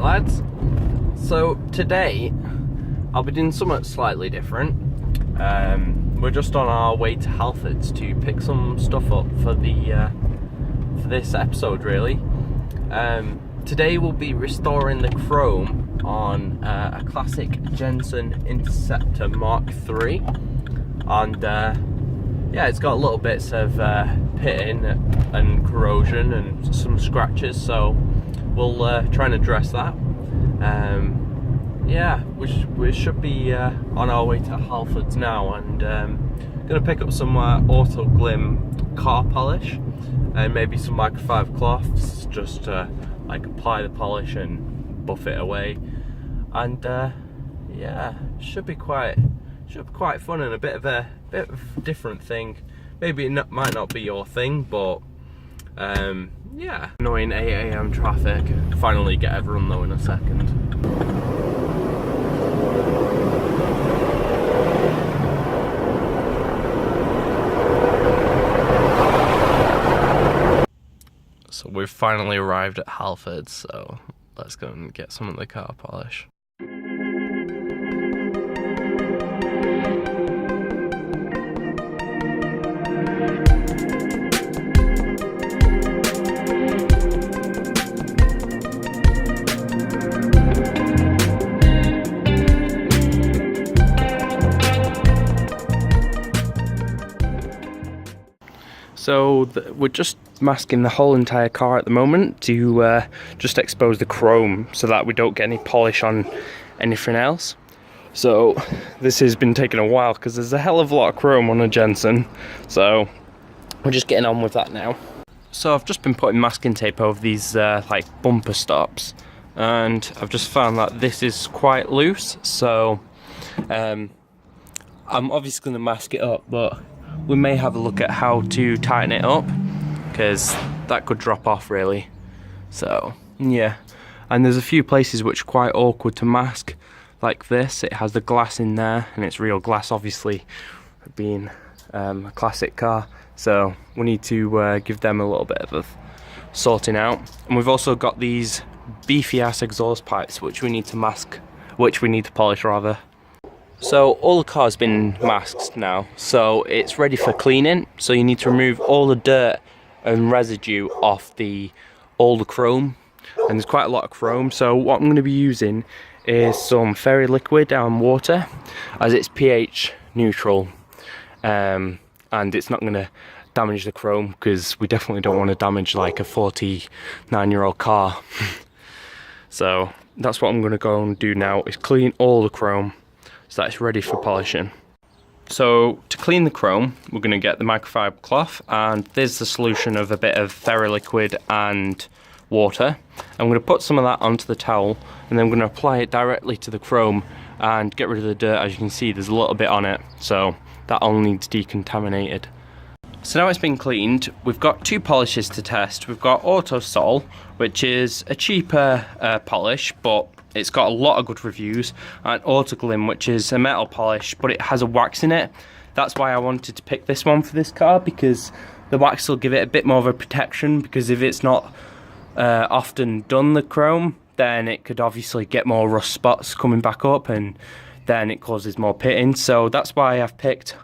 lads, so today I'll be doing something slightly different. We're just on our way to Halfords to pick some stuff up for this episode really. Today we'll be restoring the chrome on a classic Jensen Interceptor MK3, and yeah, it's got little bits of pitting and corrosion and some scratches, so we'll try and address that. Yeah, we should be on our way to Halfords now, and gonna pick up some Auto Glym car polish and maybe some microfibre cloths just to like apply the polish and buff it away. And yeah, should be quite fun and a bit of a different thing. Maybe it might not be your thing, but yeah. Annoying 8 AM traffic. Finally get everyone though in a second. So we've finally arrived at Halfords, so let's go and get some of the car polish. So we're just masking the whole entire car at the moment to just expose the chrome so that we don't get any polish on anything else. So this has been taking a while because there's a hell of a lot of chrome on a Jensen, so we're just getting on with that now. So I've just been putting masking tape over these like bumper stops, and I've just found that this is quite loose, so I'm obviously going to mask it up, but we may have a look at how to tighten it up, because that could drop off really. So yeah, and there's a few places which are quite awkward to mask, like this. It has the glass in there, and it's real glass, obviously being a classic car, so we need to give them a little bit of a sorting out. And we've also got these beefy ass exhaust pipes which we need to mask, which we need to polish rather. So all the car's been masked now, so it's ready for cleaning. So you need to remove all the dirt and residue off the older chrome, and there's quite a lot of chrome. So what I'm going to be using is some fairy liquid and water, as it's pH neutral, and it's not going to damage the chrome, because we definitely don't want to damage like a 49-year-old car. So that's what I'm going to go and do now, is clean all the chrome so that it's ready for polishing. So to clean the chrome, we're going to get the microfibre cloth, and there's the solution of a bit of fairy liquid and water. I'm going to put some of that onto the towel, and then I'm going to apply it directly to the chrome and get rid of the dirt. As you can see, there's a little bit on it, so that all needs decontaminated. So now it's been cleaned, we've got two polishes to test. We've got Autosol, which is a cheaper polish, but it's got a lot of good reviews, and Auto Glym, which is a metal polish, but it has a wax in it. That's why I wanted to pick this one for this car, because the wax will give it a bit more of a protection, because if it's not often done, the chrome, then it could obviously get more rust spots coming back up, and then it causes more pitting. So that's why I've picked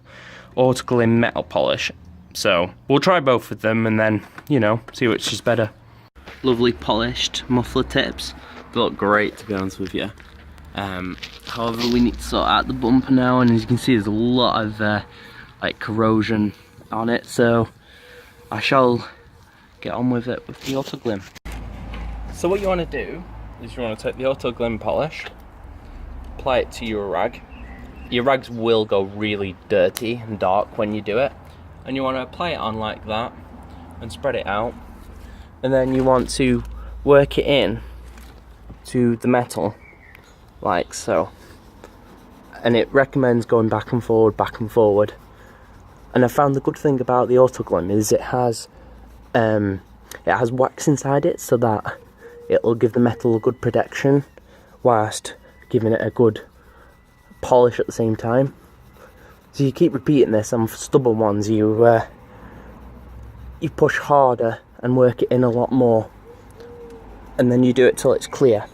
Auto Glym Metal polish. So we'll try both of them and then, you know, see which is better. Lovely polished muffler tips. They look great, to be honest with you. However, we need to sort out the bumper now, and as you can see, there's a lot of like corrosion on it. So I shall get on with it with the Auto Glym. So what you want to do is you want to take the Auto Glym polish, apply it to your rag. Your rags will go really dirty and dark when you do it, and you want to apply it on like that and spread it out, and then you want to work it in to the metal like so, and it recommends going back and forward. And I found the good thing about the Auto Glym is it has wax inside it, so that it'll give the metal a good protection whilst giving it a good polish at the same time. So you keep repeating this, and for stubborn ones you push harder and work it in a lot more, and then you do it till it's clear.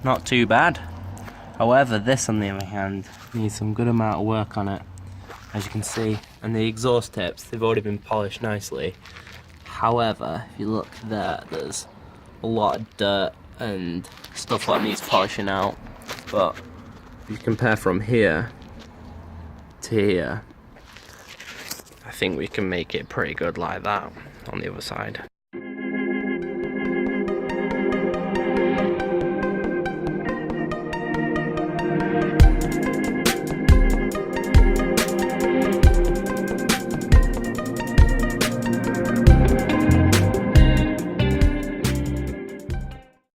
not too bad. However, this on the other hand needs some good amount of work on it, as you can see. And the exhaust tips, they've already been polished nicely. However, if you look there, there's a lot of dirt and stuff that needs polishing out. But if you compare from here to here, I think we can make it pretty good like that on the other side.